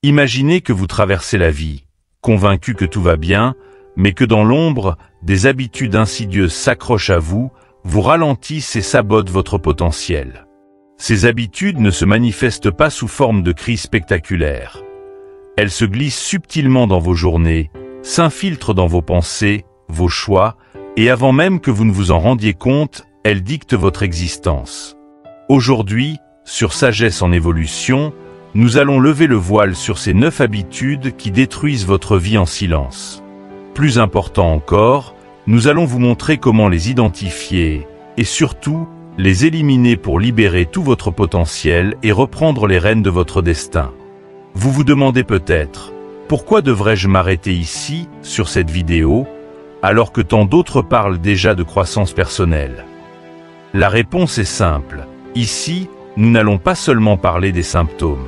Imaginez que vous traversez la vie, convaincu que tout va bien, mais que dans l'ombre, des habitudes insidieuses s'accrochent à vous, vous ralentissent et sabotent votre potentiel. Ces habitudes ne se manifestent pas sous forme de cris spectaculaires. Elles se glissent subtilement dans vos journées, s'infiltrent dans vos pensées, vos choix, et avant même que vous ne vous en rendiez compte, elles dictent votre existence. Aujourd'hui, sur Sagesse en évolution, nous allons lever le voile sur ces 9 habitudes qui détruisent votre vie en silence. Plus important encore, nous allons vous montrer comment les identifier et surtout, les éliminer pour libérer tout votre potentiel et reprendre les rênes de votre destin. Vous vous demandez peut-être, pourquoi devrais-je m'arrêter ici, sur cette vidéo, alors que tant d'autres parlent déjà de croissance personnelle? La réponse est simple. Ici, nous n'allons pas seulement parler des symptômes.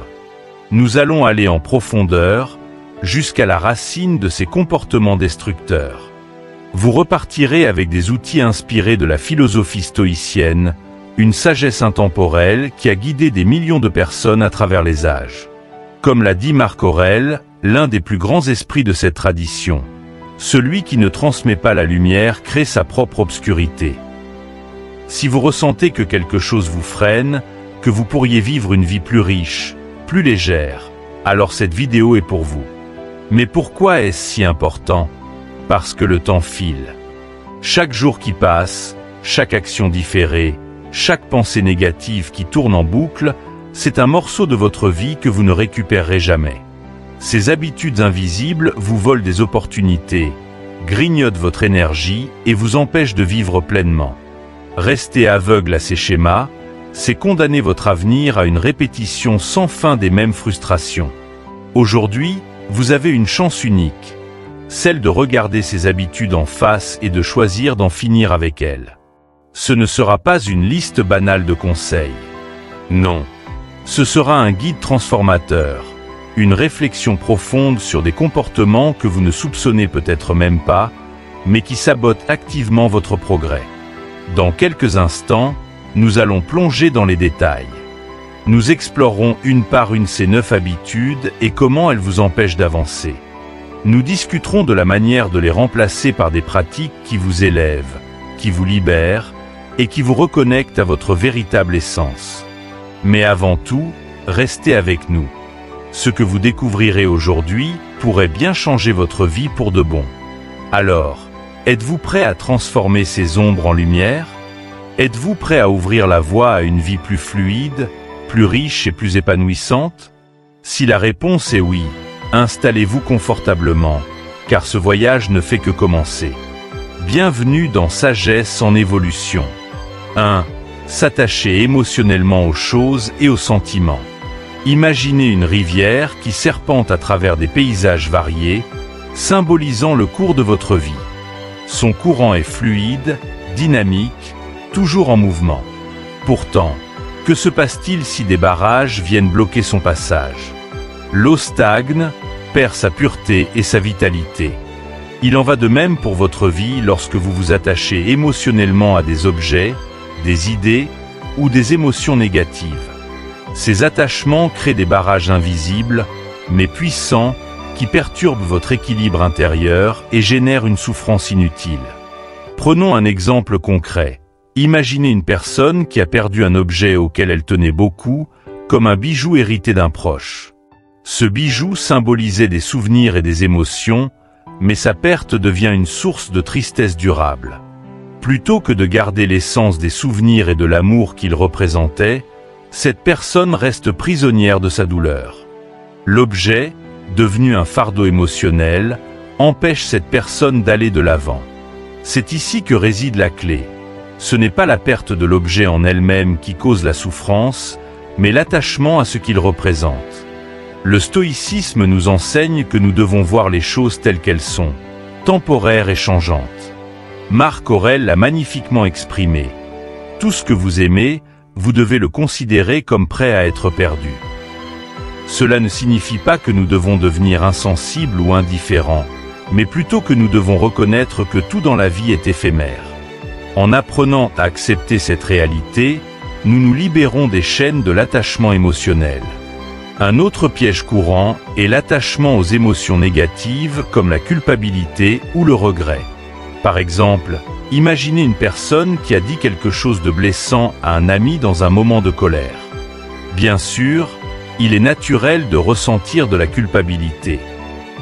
Nous allons aller en profondeur, jusqu'à la racine de ces comportements destructeurs. Vous repartirez avec des outils inspirés de la philosophie stoïcienne, une sagesse intemporelle qui a guidé des millions de personnes à travers les âges. Comme l'a dit Marc Aurèle, l'un des plus grands esprits de cette tradition, celui qui ne transmet pas la lumière crée sa propre obscurité. Si vous ressentez que quelque chose vous freine, que vous pourriez vivre une vie plus riche, plus légère, alors cette vidéo est pour vous. Mais pourquoi est-ce si important? Parce que le temps file. Chaque jour qui passe, chaque action différée, chaque pensée négative qui tourne en boucle, c'est un morceau de votre vie que vous ne récupérerez jamais. Ces habitudes invisibles vous volent des opportunités, grignotent votre énergie et vous empêchent de vivre pleinement. Rester aveugle à ces schémas, c'est condamner votre avenir à une répétition sans fin des mêmes frustrations. Aujourd'hui, vous avez une chance unique, celle de regarder ces habitudes en face et de choisir d'en finir avec elles. Ce ne sera pas une liste banale de conseils. Non, ce sera un guide transformateur, une réflexion profonde sur des comportements que vous ne soupçonnez peut-être même pas, mais qui sabotent activement votre progrès. Dans quelques instants, nous allons plonger dans les détails. Nous explorerons une par une ces 9 habitudes et comment elles vous empêchent d'avancer. Nous discuterons de la manière de les remplacer par des pratiques qui vous élèvent, qui vous libèrent et qui vous reconnectent à votre véritable essence. Mais avant tout, restez avec nous. Ce que vous découvrirez aujourd'hui pourrait bien changer votre vie pour de bon. Alors, êtes-vous prêt à transformer ces ombres en lumière? Êtes-vous prêt à ouvrir la voie à une vie plus fluide, plus riche et plus épanouissante? Si la réponse est oui, installez-vous confortablement, car ce voyage ne fait que commencer. Bienvenue dans Sagesse en évolution. 1. S'attacher émotionnellement aux choses et aux sentiments. Imaginez une rivière qui serpente à travers des paysages variés, symbolisant le cours de votre vie. Son courant est fluide, dynamique, toujours en mouvement. Pourtant, que se passe-t-il si des barrages viennent bloquer son passage? L'eau stagne, perd sa pureté et sa vitalité. Il en va de même pour votre vie lorsque vous vous attachez émotionnellement à des objets, des idées ou des émotions négatives. Ces attachements créent des barrages invisibles, mais puissants, qui perturbent votre équilibre intérieur et génèrent une souffrance inutile. Prenons un exemple concret. Imaginez une personne qui a perdu un objet auquel elle tenait beaucoup, comme un bijou hérité d'un proche. Ce bijou symbolisait des souvenirs et des émotions, mais sa perte devient une source de tristesse durable. Plutôt que de garder l'essence des souvenirs et de l'amour qu'il représentait, cette personne reste prisonnière de sa douleur. L'objet, devenu un fardeau émotionnel, empêche cette personne d'aller de l'avant. C'est ici que réside la clé. Ce n'est pas la perte de l'objet en elle-même qui cause la souffrance, mais l'attachement à ce qu'il représente. Le stoïcisme nous enseigne que nous devons voir les choses telles qu'elles sont, temporaires et changeantes. Marc Aurèle l'a magnifiquement exprimé. Tout ce que vous aimez, vous devez le considérer comme prêt à être perdu. Cela ne signifie pas que nous devons devenir insensibles ou indifférents, mais plutôt que nous devons reconnaître que tout dans la vie est éphémère. En apprenant à accepter cette réalité, nous nous libérons des chaînes de l'attachement émotionnel. Un autre piège courant est l'attachement aux émotions négatives comme la culpabilité ou le regret. Par exemple, imaginez une personne qui a dit quelque chose de blessant à un ami dans un moment de colère. Bien sûr, il est naturel de ressentir de la culpabilité.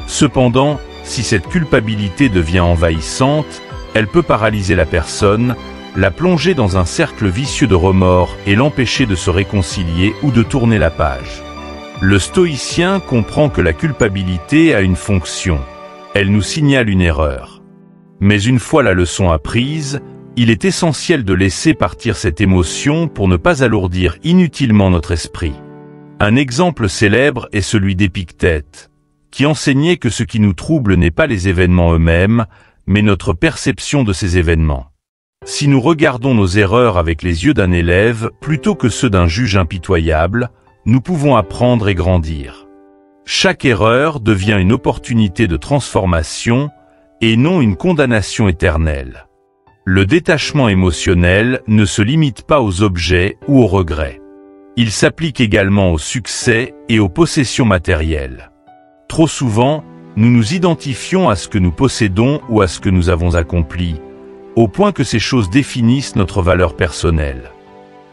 Cependant, si cette culpabilité devient envahissante, elle peut paralyser la personne, la plonger dans un cercle vicieux de remords et l'empêcher de se réconcilier ou de tourner la page. Le stoïcien comprend que la culpabilité a une fonction. Elle nous signale une erreur. Mais une fois la leçon apprise, il est essentiel de laisser partir cette émotion pour ne pas alourdir inutilement notre esprit. Un exemple célèbre est celui d'Épictète, qui enseignait que ce qui nous trouble n'est pas les événements eux-mêmes, mais notre perception de ces événements. Si nous regardons nos erreurs avec les yeux d'un élève plutôt que ceux d'un juge impitoyable, nous pouvons apprendre et grandir. Chaque erreur devient une opportunité de transformation et non une condamnation éternelle. Le détachement émotionnel ne se limite pas aux objets ou aux regrets. Il s'applique également au succès et aux possessions matérielles. Trop souvent, nous nous identifions à ce que nous possédons ou à ce que nous avons accompli, au point que ces choses définissent notre valeur personnelle.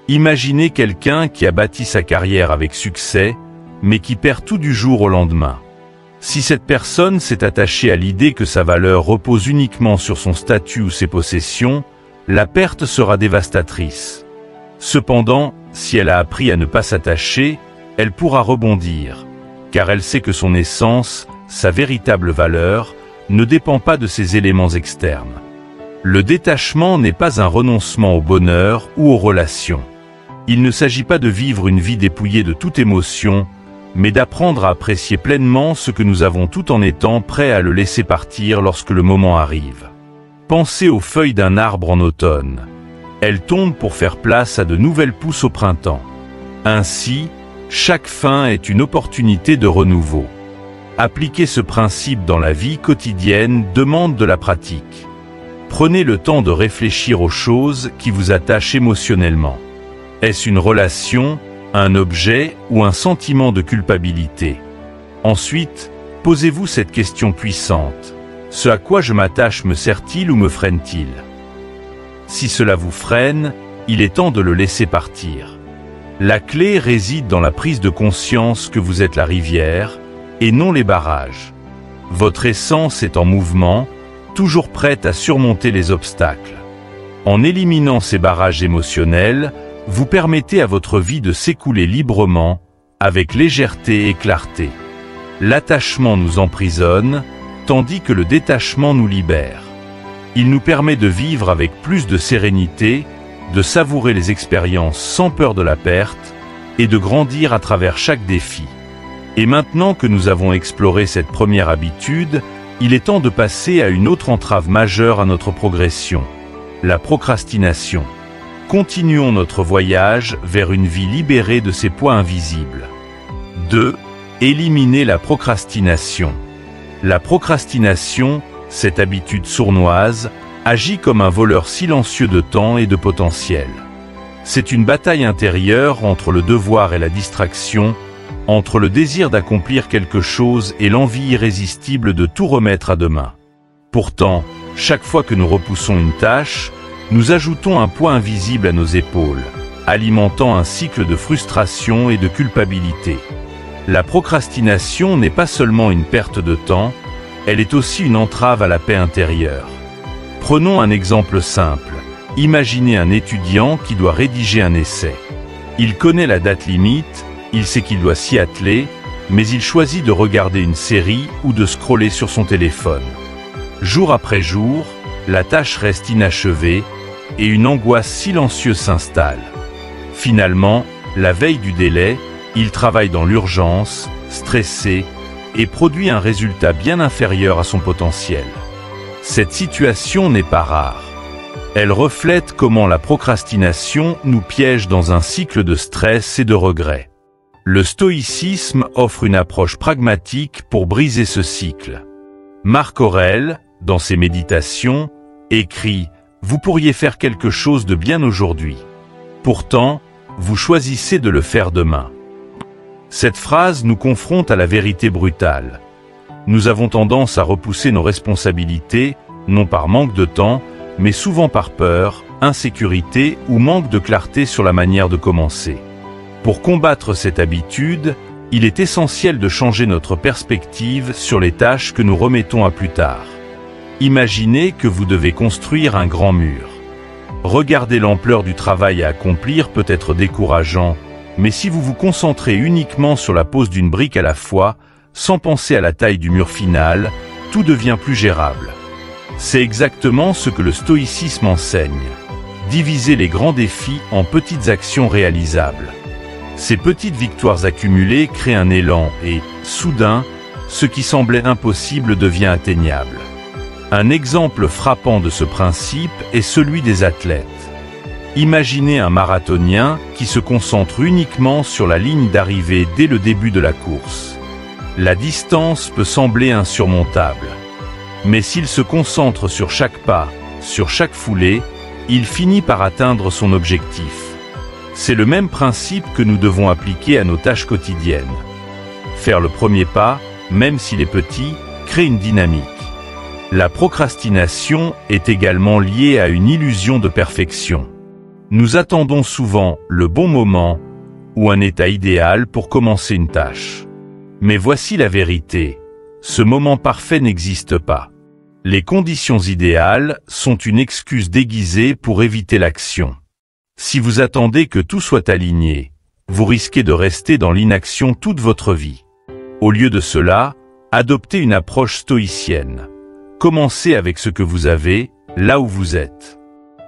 Imaginez quelqu'un qui a bâti sa carrière avec succès, mais qui perd tout du jour au lendemain. Si cette personne s'est attachée à l'idée que sa valeur repose uniquement sur son statut ou ses possessions, la perte sera dévastatrice. Cependant, si elle a appris à ne pas s'attacher, elle pourra rebondir, car elle sait que son essence, sa véritable valeur, ne dépend pas de ces éléments externes. Le détachement n'est pas un renoncement au bonheur ou aux relations. Il ne s'agit pas de vivre une vie dépouillée de toute émotion, mais d'apprendre à apprécier pleinement ce que nous avons tout en étant prêts à le laisser partir lorsque le moment arrive. Pensez aux feuilles d'un arbre en automne. Elles tombent pour faire place à de nouvelles pousses au printemps. Ainsi, chaque fin est une opportunité de renouveau. Appliquer ce principe dans la vie quotidienne demande de la pratique. Prenez le temps de réfléchir aux choses qui vous attachent émotionnellement. Est-ce une relation, un objet ou un sentiment de culpabilité? Ensuite, posez-vous cette question puissante. Ce à quoi je m'attache me sert-il ou me freine-t-il? Si cela vous freine, il est temps de le laisser partir. La clé réside dans la prise de conscience que vous êtes la rivière et non les barrages. Votre essence est en mouvement, toujours prête à surmonter les obstacles. En éliminant ces barrages émotionnels, vous permettez à votre vie de s'écouler librement, avec légèreté et clarté. L'attachement nous emprisonne, tandis que le détachement nous libère. Il nous permet de vivre avec plus de sérénité, de savourer les expériences sans peur de la perte, et de grandir à travers chaque défi. Et maintenant que nous avons exploré cette première habitude, il est temps de passer à une autre entrave majeure à notre progression, la procrastination. Continuons notre voyage vers une vie libérée de ces poids invisibles. 2. Éliminer la procrastination. La procrastination, cette habitude sournoise, agit comme un voleur silencieux de temps et de potentiel. C'est une bataille intérieure entre le devoir et la distraction, entre le désir d'accomplir quelque chose et l'envie irrésistible de tout remettre à demain. Pourtant, chaque fois que nous repoussons une tâche, nous ajoutons un poids invisible à nos épaules, alimentant un cycle de frustration et de culpabilité. La procrastination n'est pas seulement une perte de temps, elle est aussi une entrave à la paix intérieure. Prenons un exemple simple. Imaginez un étudiant qui doit rédiger un essai. Il connaît la date limite, il sait qu'il doit s'y atteler, mais il choisit de regarder une série ou de scroller sur son téléphone. Jour après jour, la tâche reste inachevée et une angoisse silencieuse s'installe. Finalement, la veille du délai, il travaille dans l'urgence, stressé, et produit un résultat bien inférieur à son potentiel. Cette situation n'est pas rare. Elle reflète comment la procrastination nous piège dans un cycle de stress et de regret. Le stoïcisme offre une approche pragmatique pour briser ce cycle. Marc Aurèle, dans ses méditations, écrit « Vous pourriez faire quelque chose de bien aujourd'hui. Pourtant, vous choisissez de le faire demain. » Cette phrase nous confronte à la vérité brutale. Nous avons tendance à repousser nos responsabilités, non par manque de temps, mais souvent par peur, insécurité ou manque de clarté sur la manière de commencer. Pour combattre cette habitude, il est essentiel de changer notre perspective sur les tâches que nous remettons à plus tard. Imaginez que vous devez construire un grand mur. Regarder l'ampleur du travail à accomplir peut être décourageant, mais si vous vous concentrez uniquement sur la pose d'une brique à la fois, sans penser à la taille du mur final, tout devient plus gérable. C'est exactement ce que le stoïcisme enseigne. Diviser les grands défis en petites actions réalisables. Ces petites victoires accumulées créent un élan et, soudain, ce qui semblait impossible devient atteignable. Un exemple frappant de ce principe est celui des athlètes. Imaginez un marathonien qui se concentre uniquement sur la ligne d'arrivée dès le début de la course. La distance peut sembler insurmontable. Mais s'il se concentre sur chaque pas, sur chaque foulée, il finit par atteindre son objectif. C'est le même principe que nous devons appliquer à nos tâches quotidiennes. Faire le premier pas, même s'il est petit, crée une dynamique. La procrastination est également liée à une illusion de perfection. Nous attendons souvent le bon moment ou un état idéal pour commencer une tâche. Mais voici la vérité, ce moment parfait n'existe pas. Les conditions idéales sont une excuse déguisée pour éviter l'action. Si vous attendez que tout soit aligné, vous risquez de rester dans l'inaction toute votre vie. Au lieu de cela, adoptez une approche stoïcienne. Commencez avec ce que vous avez, là où vous êtes.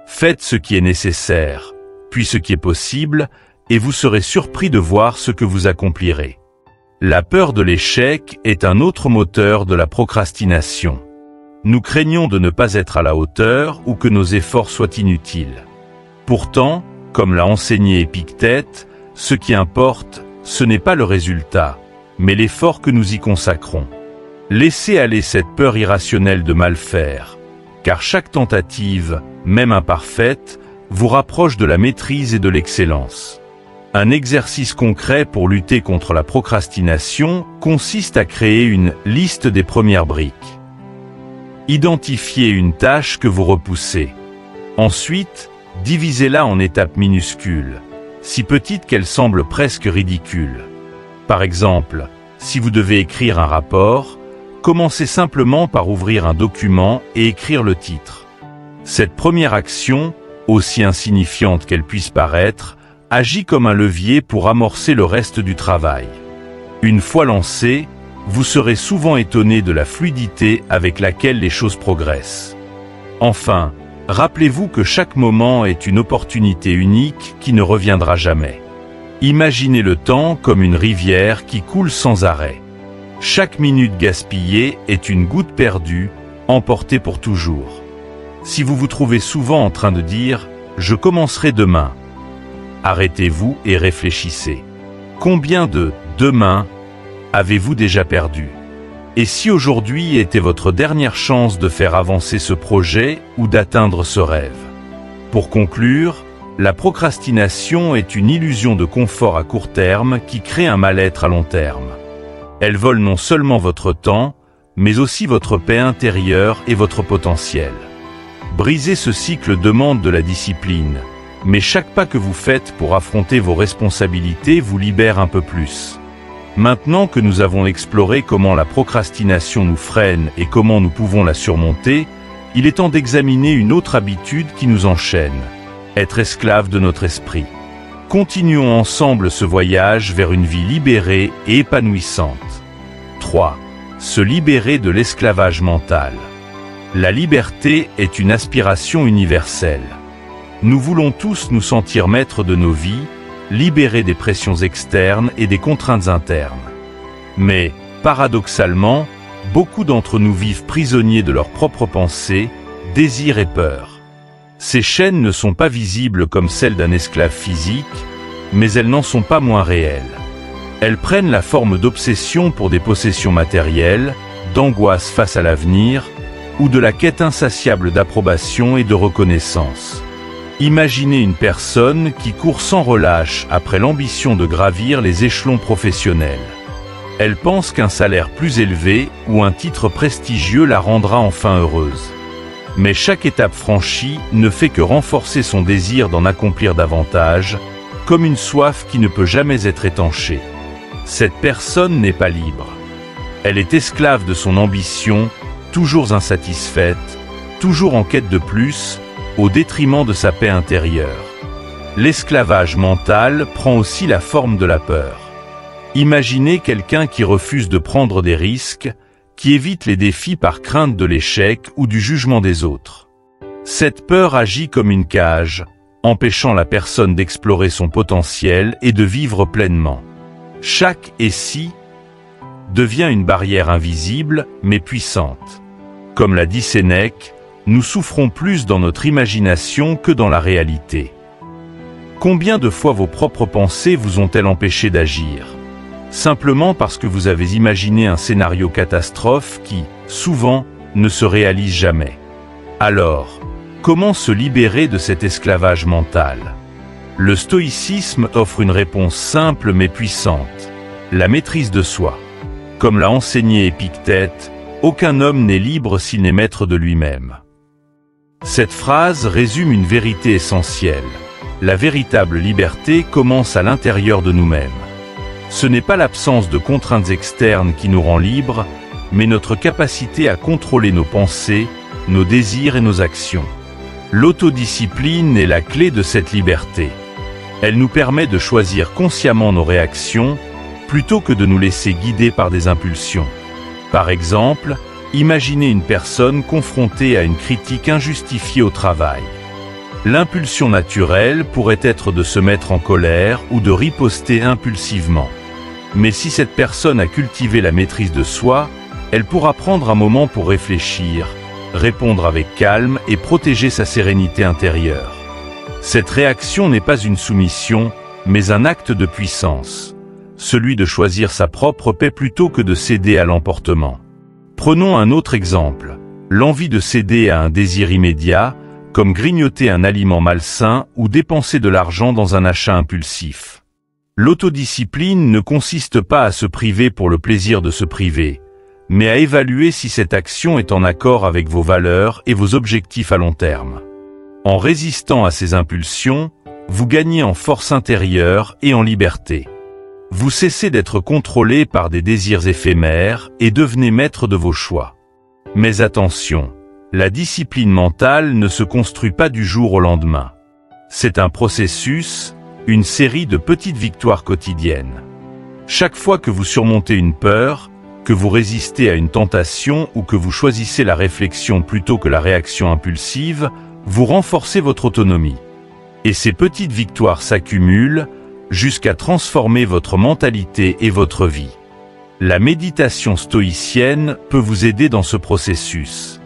Faites ce qui est nécessaire, puis ce qui est possible, et vous serez surpris de voir ce que vous accomplirez. La peur de l'échec est un autre moteur de la procrastination. Nous craignons de ne pas être à la hauteur ou que nos efforts soient inutiles. Pourtant, comme l'a enseigné Épictète, ce qui importe, ce n'est pas le résultat, mais l'effort que nous y consacrons. Laissez aller cette peur irrationnelle de mal faire, car chaque tentative, même imparfaite, vous rapproche de la maîtrise et de l'excellence. Un exercice concret pour lutter contre la procrastination consiste à créer une liste des premières briques. Identifiez une tâche que vous repoussez. Ensuite, divisez-la en étapes minuscules, si petites qu'elles semblent presque ridicules. Par exemple, si vous devez écrire un rapport, commencez simplement par ouvrir un document et écrire le titre. Cette première action, aussi insignifiante qu'elle puisse paraître, agit comme un levier pour amorcer le reste du travail. Une fois lancé, vous serez souvent étonné de la fluidité avec laquelle les choses progressent. Enfin, rappelez-vous que chaque moment est une opportunité unique qui ne reviendra jamais. Imaginez le temps comme une rivière qui coule sans arrêt. Chaque minute gaspillée est une goutte perdue, emportée pour toujours. Si vous vous trouvez souvent en train de dire « je commencerai demain », arrêtez-vous et réfléchissez. Combien de « demain » avez-vous déjà perdu? Et si aujourd'hui était votre dernière chance de faire avancer ce projet ou d'atteindre ce rêve? Pour conclure, la procrastination est une illusion de confort à court terme qui crée un mal-être à long terme. Elle vole non seulement votre temps, mais aussi votre paix intérieure et votre potentiel. Briser ce cycle demande de la discipline, mais chaque pas que vous faites pour affronter vos responsabilités vous libère un peu plus. Maintenant que nous avons exploré comment la procrastination nous freine et comment nous pouvons la surmonter, il est temps d'examiner une autre habitude qui nous enchaîne, être esclave de notre esprit. Continuons ensemble ce voyage vers une vie libérée et épanouissante. 3. Se libérer de l'esclavage mental. La liberté est une aspiration universelle. Nous voulons tous nous sentir maîtres de nos vies, libérés des pressions externes et des contraintes internes. Mais, paradoxalement, beaucoup d'entre nous vivent prisonniers de leurs propres pensées, désirs et peurs. Ces chaînes ne sont pas visibles comme celles d'un esclave physique, mais elles n'en sont pas moins réelles. Elles prennent la forme d'obsessions pour des possessions matérielles, d'angoisse face à l'avenir, ou de la quête insatiable d'approbation et de reconnaissance. Imaginez une personne qui court sans relâche après l'ambition de gravir les échelons professionnels. Elle pense qu'un salaire plus élevé ou un titre prestigieux la rendra enfin heureuse. Mais chaque étape franchie ne fait que renforcer son désir d'en accomplir davantage, comme une soif qui ne peut jamais être étanchée. Cette personne n'est pas libre. Elle est esclave de son ambition, toujours insatisfaite, toujours en quête de plus, au détriment de sa paix intérieure. L'esclavage mental prend aussi la forme de la peur. Imaginez quelqu'un qui refuse de prendre des risques, qui évite les défis par crainte de l'échec ou du jugement des autres. Cette peur agit comme une cage, empêchant la personne d'explorer son potentiel et de vivre pleinement. Chaque « et si » devient une barrière invisible mais puissante. Comme l'a dit Sénèque, nous souffrons plus dans notre imagination que dans la réalité. Combien de fois vos propres pensées vous ont-elles empêché d'agir ? Simplement parce que vous avez imaginé un scénario catastrophe qui, souvent, ne se réalise jamais. Alors, comment se libérer de cet esclavage mental ? Le stoïcisme offre une réponse simple mais puissante, la maîtrise de soi. Comme l'a enseigné Épictète, aucun homme n'est libre s'il n'est maître de lui-même. Cette phrase résume une vérité essentielle. La véritable liberté commence à l'intérieur de nous-mêmes. Ce n'est pas l'absence de contraintes externes qui nous rend libres, mais notre capacité à contrôler nos pensées, nos désirs et nos actions. L'autodiscipline est la clé de cette liberté. Elle nous permet de choisir consciemment nos réactions, plutôt que de nous laisser guider par des impulsions. Par exemple, imaginez une personne confrontée à une critique injustifiée au travail. L'impulsion naturelle pourrait être de se mettre en colère ou de riposter impulsivement. Mais si cette personne a cultivé la maîtrise de soi, elle pourra prendre un moment pour réfléchir, répondre avec calme et protéger sa sérénité intérieure. Cette réaction n'est pas une soumission, mais un acte de puissance, celui de choisir sa propre paix plutôt que de céder à l'emportement. Prenons un autre exemple, l'envie de céder à un désir immédiat, comme grignoter un aliment malsain ou dépenser de l'argent dans un achat impulsif. L'autodiscipline ne consiste pas à se priver pour le plaisir de se priver, mais à évaluer si cette action est en accord avec vos valeurs et vos objectifs à long terme. En résistant à ces impulsions, vous gagnez en force intérieure et en liberté. Vous cessez d'être contrôlé par des désirs éphémères et devenez maître de vos choix. Mais attention, la discipline mentale ne se construit pas du jour au lendemain. C'est un processus, une série de petites victoires quotidiennes. Chaque fois que vous surmontez une peur, que vous résistez à une tentation ou que vous choisissez la réflexion plutôt que la réaction impulsive, vous renforcez votre autonomie. Et ces petites victoires s'accumulent, jusqu'à transformer votre mentalité et votre vie. La méditation stoïcienne peut vous aider dans ce processus.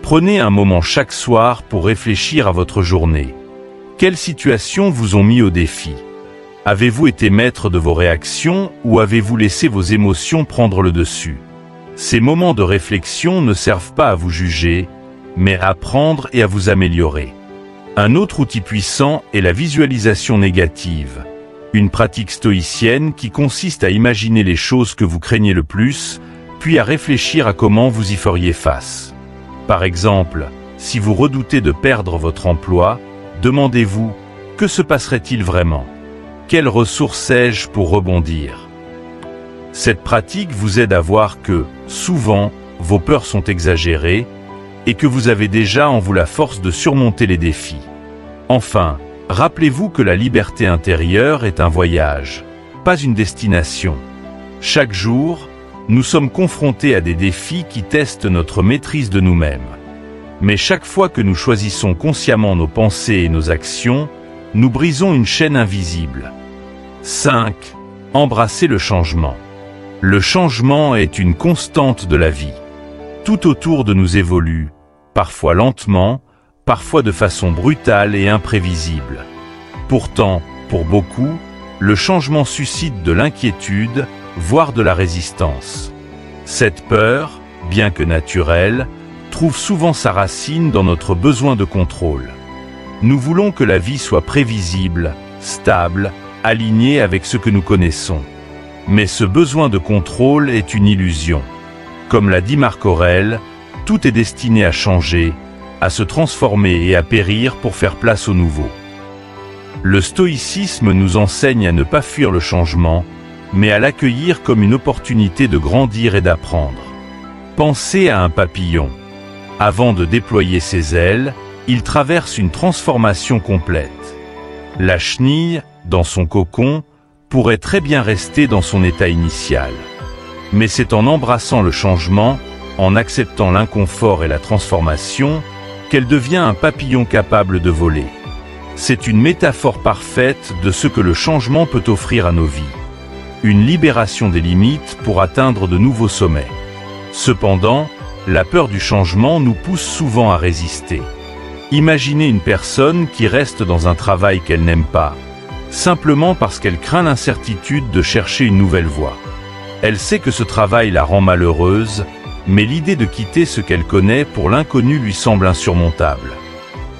Prenez un moment chaque soir pour réfléchir à votre journée. Quelles situations vous ont mis au défi ? Avez-vous été maître de vos réactions ou avez-vous laissé vos émotions prendre le dessus ? Ces moments de réflexion ne servent pas à vous juger, mais à apprendre et à vous améliorer. Un autre outil puissant est la visualisation négative. Une pratique stoïcienne qui consiste à imaginer les choses que vous craignez le plus, puis à réfléchir à comment vous y feriez face. Par exemple, si vous redoutez de perdre votre emploi, demandez-vous, que se passerait-il vraiment ? Quelles ressources ai-je pour rebondir ? Cette pratique vous aide à voir que, souvent, vos peurs sont exagérées et que vous avez déjà en vous la force de surmonter les défis. Enfin, rappelez-vous que la liberté intérieure est un voyage, pas une destination. Chaque jour, nous sommes confrontés à des défis qui testent notre maîtrise de nous-mêmes. Mais chaque fois que nous choisissons consciemment nos pensées et nos actions, nous brisons une chaîne invisible. 5. Embrasser le changement. Le changement est une constante de la vie. Tout autour de nous évolue, parfois lentement, parfois de façon brutale et imprévisible. Pourtant, pour beaucoup, le changement suscite de l'inquiétude, voire de la résistance. Cette peur, bien que naturelle, trouve souvent sa racine dans notre besoin de contrôle. Nous voulons que la vie soit prévisible, stable, alignée avec ce que nous connaissons. Mais ce besoin de contrôle est une illusion. Comme l'a dit Marc Aurèle, tout est destiné à changer, à se transformer et à périr pour faire place au nouveau. Le stoïcisme nous enseigne à ne pas fuir le changement, mais à l'accueillir comme une opportunité de grandir et d'apprendre. Pensez à un papillon. Avant de déployer ses ailes, il traverse une transformation complète. La chenille, dans son cocon, pourrait très bien rester dans son état initial. Mais c'est en embrassant le changement, en acceptant l'inconfort et la transformation, qu'elle devient un papillon capable de voler. C'est une métaphore parfaite de ce que le changement peut offrir à nos vies. Une libération des limites pour atteindre de nouveaux sommets. Cependant, la peur du changement nous pousse souvent à résister. Imaginez une personne qui reste dans un travail qu'elle n'aime pas, simplement parce qu'elle craint l'incertitude de chercher une nouvelle voie. Elle sait que ce travail la rend malheureuse, mais l'idée de quitter ce qu'elle connaît pour l'inconnu lui semble insurmontable.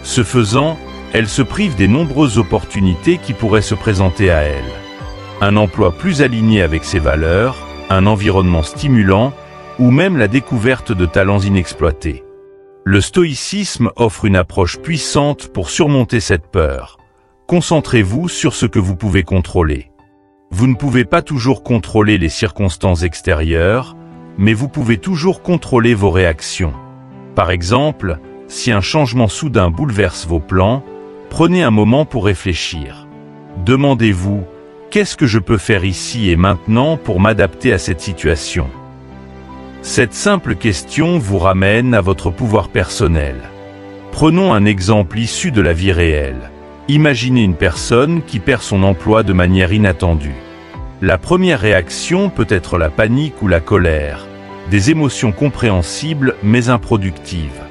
Ce faisant, elle se prive des nombreuses opportunités qui pourraient se présenter à elle. Un emploi plus aligné avec ses valeurs, un environnement stimulant, ou même la découverte de talents inexploités. Le stoïcisme offre une approche puissante pour surmonter cette peur. Concentrez-vous sur ce que vous pouvez contrôler. Vous ne pouvez pas toujours contrôler les circonstances extérieures, mais vous pouvez toujours contrôler vos réactions. Par exemple, si un changement soudain bouleverse vos plans, prenez un moment pour réfléchir. Demandez-vous, qu'est-ce que je peux faire ici et maintenant pour m'adapter à cette situation ? Cette simple question vous ramène à votre pouvoir personnel. Prenons un exemple issu de la vie réelle. Imaginez une personne qui perd son emploi de manière inattendue. La première réaction peut être la panique ou la colère, des émotions compréhensibles mais improductives.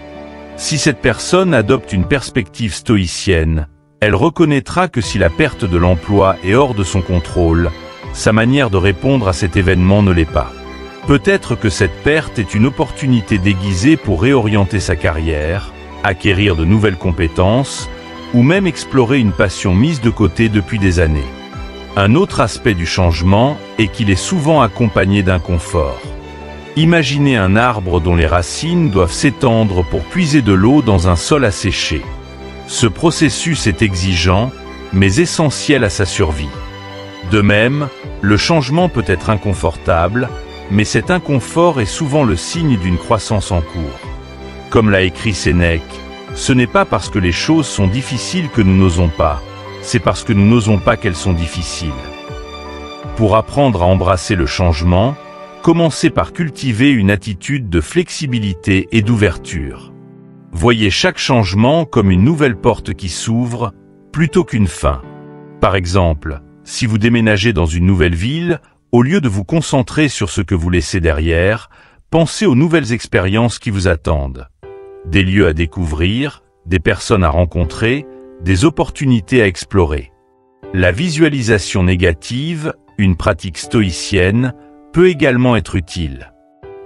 Si cette personne adopte une perspective stoïcienne, elle reconnaîtra que si la perte de l'emploi est hors de son contrôle, sa manière de répondre à cet événement ne l'est pas. Peut-être que cette perte est une opportunité déguisée pour réorienter sa carrière, acquérir de nouvelles compétences, ou même explorer une passion mise de côté depuis des années. Un autre aspect du changement est qu'il est souvent accompagné d'inconfort. Imaginez un arbre dont les racines doivent s'étendre pour puiser de l'eau dans un sol asséché. Ce processus est exigeant, mais essentiel à sa survie. De même, le changement peut être inconfortable, mais cet inconfort est souvent le signe d'une croissance en cours. Comme l'a écrit Sénèque, ce n'est pas parce que les choses sont difficiles que nous n'osons pas, c'est parce que nous n'osons pas qu'elles sont difficiles. Pour apprendre à embrasser le changement, commencez par cultiver une attitude de flexibilité et d'ouverture. Voyez chaque changement comme une nouvelle porte qui s'ouvre, plutôt qu'une fin. Par exemple, si vous déménagez dans une nouvelle ville, au lieu de vous concentrer sur ce que vous laissez derrière, pensez aux nouvelles expériences qui vous attendent. Des lieux à découvrir, des personnes à rencontrer, des opportunités à explorer. La visualisation négative, une pratique stoïcienne, peut également être utile.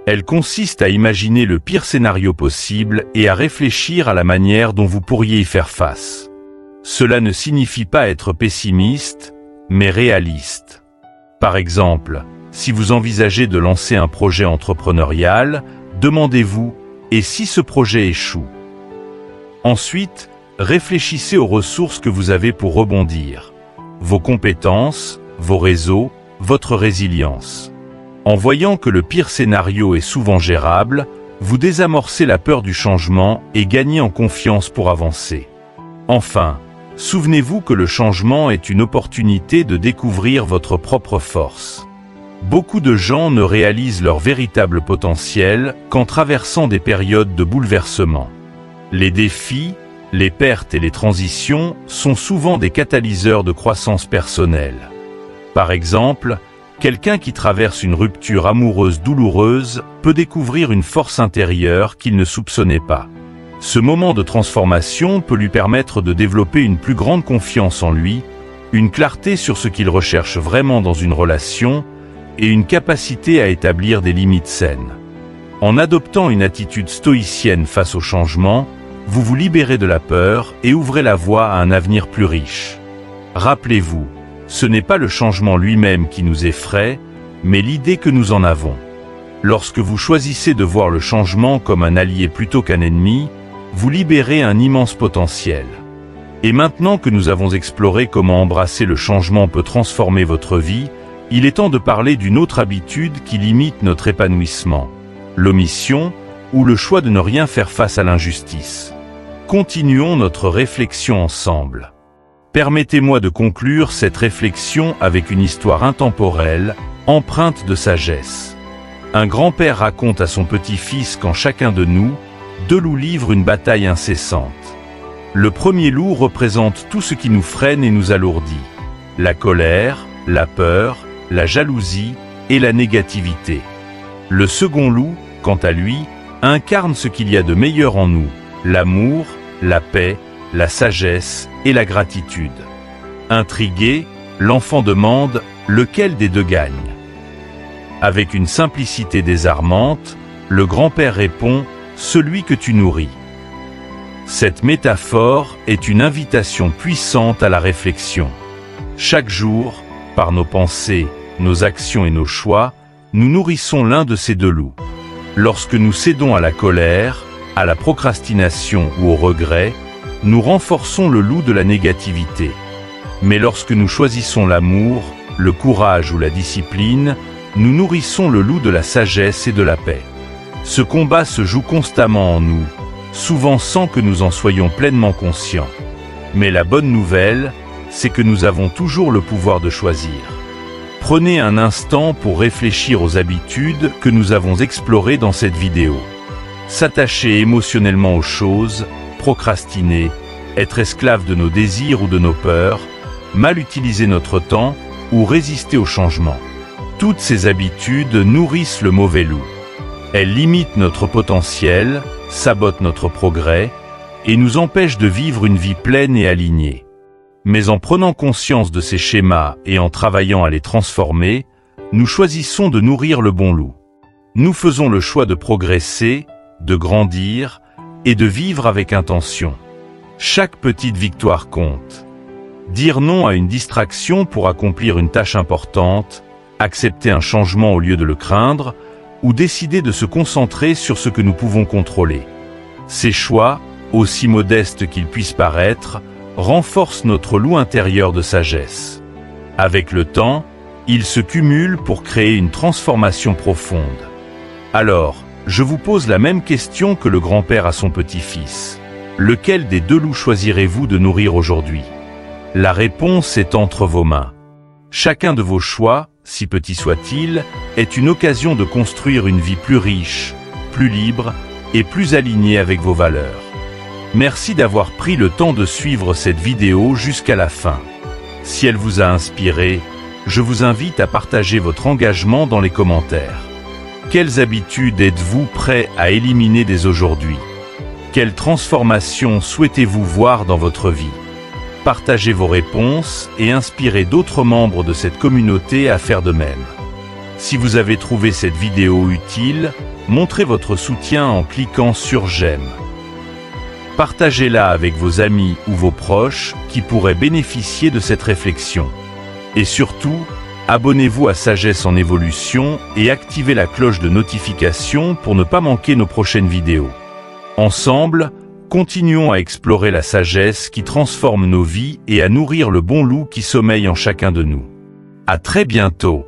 Elle consiste à imaginer le pire scénario possible et à réfléchir à la manière dont vous pourriez y faire face. Cela ne signifie pas être pessimiste, mais réaliste. Par exemple, si vous envisagez de lancer un projet entrepreneurial, demandez-vous « et si ce projet échoue ?» Ensuite, réfléchissez aux ressources que vous avez pour rebondir. Vos compétences, vos réseaux, votre résilience. En voyant que le pire scénario est souvent gérable, vous désamorcez la peur du changement et gagnez en confiance pour avancer. Enfin, souvenez-vous que le changement est une opportunité de découvrir votre propre force. Beaucoup de gens ne réalisent leur véritable potentiel qu'en traversant des périodes de bouleversement. Les défis, les pertes et les transitions sont souvent des catalyseurs de croissance personnelle. Par exemple, quelqu'un qui traverse une rupture amoureuse douloureuse peut découvrir une force intérieure qu'il ne soupçonnait pas. Ce moment de transformation peut lui permettre de développer une plus grande confiance en lui, une clarté sur ce qu'il recherche vraiment dans une relation et une capacité à établir des limites saines. En adoptant une attitude stoïcienne face au changement, vous vous libérez de la peur et ouvrez la voie à un avenir plus riche. Rappelez-vous, ce n'est pas le changement lui-même qui nous effraie, mais l'idée que nous en avons. Lorsque vous choisissez de voir le changement comme un allié plutôt qu'un ennemi, vous libérez un immense potentiel. Et maintenant que nous avons exploré comment embrasser le changement peut transformer votre vie, il est temps de parler d'une autre habitude qui limite notre épanouissement, l'omission ou le choix de ne rien faire face à l'injustice. Continuons notre réflexion ensemble. Permettez-moi de conclure cette réflexion avec une histoire intemporelle, empreinte de sagesse. Un grand-père raconte à son petit-fils qu'en chacun de nous, deux loups livrent une bataille incessante. Le premier loup représente tout ce qui nous freine et nous alourdit. La colère, la peur, la jalousie et la négativité. Le second loup, quant à lui, incarne ce qu'il y a de meilleur en nous, l'amour, la paix, la sagesse et la gratitude. Intrigué, l'enfant demande lequel des deux gagne. Avec une simplicité désarmante, le grand-père répond « celui que tu nourris ». Cette métaphore est une invitation puissante à la réflexion. Chaque jour, par nos pensées, nos actions et nos choix, nous nourrissons l'un de ces deux loups. Lorsque nous cédons à la colère, à la procrastination ou au regret, nous renforçons le loup de la négativité. Mais lorsque nous choisissons l'amour, le courage ou la discipline, nous nourrissons le loup de la sagesse et de la paix. Ce combat se joue constamment en nous, souvent sans que nous en soyons pleinement conscients. Mais la bonne nouvelle, c'est que nous avons toujours le pouvoir de choisir. Prenez un instant pour réfléchir aux habitudes que nous avons explorées dans cette vidéo. S'attacher émotionnellement aux choses, procrastiner, être esclave de nos désirs ou de nos peurs, mal utiliser notre temps ou résister au changement. Toutes ces habitudes nourrissent le mauvais loup. Elles limitent notre potentiel, sabotent notre progrès et nous empêchent de vivre une vie pleine et alignée. Mais en prenant conscience de ces schémas et en travaillant à les transformer, nous choisissons de nourrir le bon loup. Nous faisons le choix de progresser, de grandir et de vivre avec intention. Chaque petite victoire compte. Dire non à une distraction pour accomplir une tâche importante, accepter un changement au lieu de le craindre, ou décider de se concentrer sur ce que nous pouvons contrôler. Ces choix, aussi modestes qu'ils puissent paraître, renforcent notre loup intérieur de sagesse. Avec le temps, ils se cumulent pour créer une transformation profonde. Alors, je vous pose la même question que le grand-père à son petit-fils. Lequel des deux loups choisirez-vous de nourrir aujourd'hui? La réponse est entre vos mains. Chacun de vos choix, si petit soit-il, est une occasion de construire une vie plus riche, plus libre et plus alignée avec vos valeurs. Merci d'avoir pris le temps de suivre cette vidéo jusqu'à la fin. Si elle vous a inspiré, je vous invite à partager votre engagement dans les commentaires. Quelles habitudes êtes-vous prêt à éliminer dès aujourd'hui? Quelle transformation souhaitez-vous voir dans votre vie? Partagez vos réponses et inspirez d'autres membres de cette communauté à faire de même. Si vous avez trouvé cette vidéo utile, montrez votre soutien en cliquant sur j'aime. Partagez-la avec vos amis ou vos proches qui pourraient bénéficier de cette réflexion. Et surtout, abonnez-vous à Sagesse en Évolution et activez la cloche de notification pour ne pas manquer nos prochaines vidéos. Ensemble, continuons à explorer la sagesse qui transforme nos vies et à nourrir le bon loup qui sommeille en chacun de nous. À très bientôt!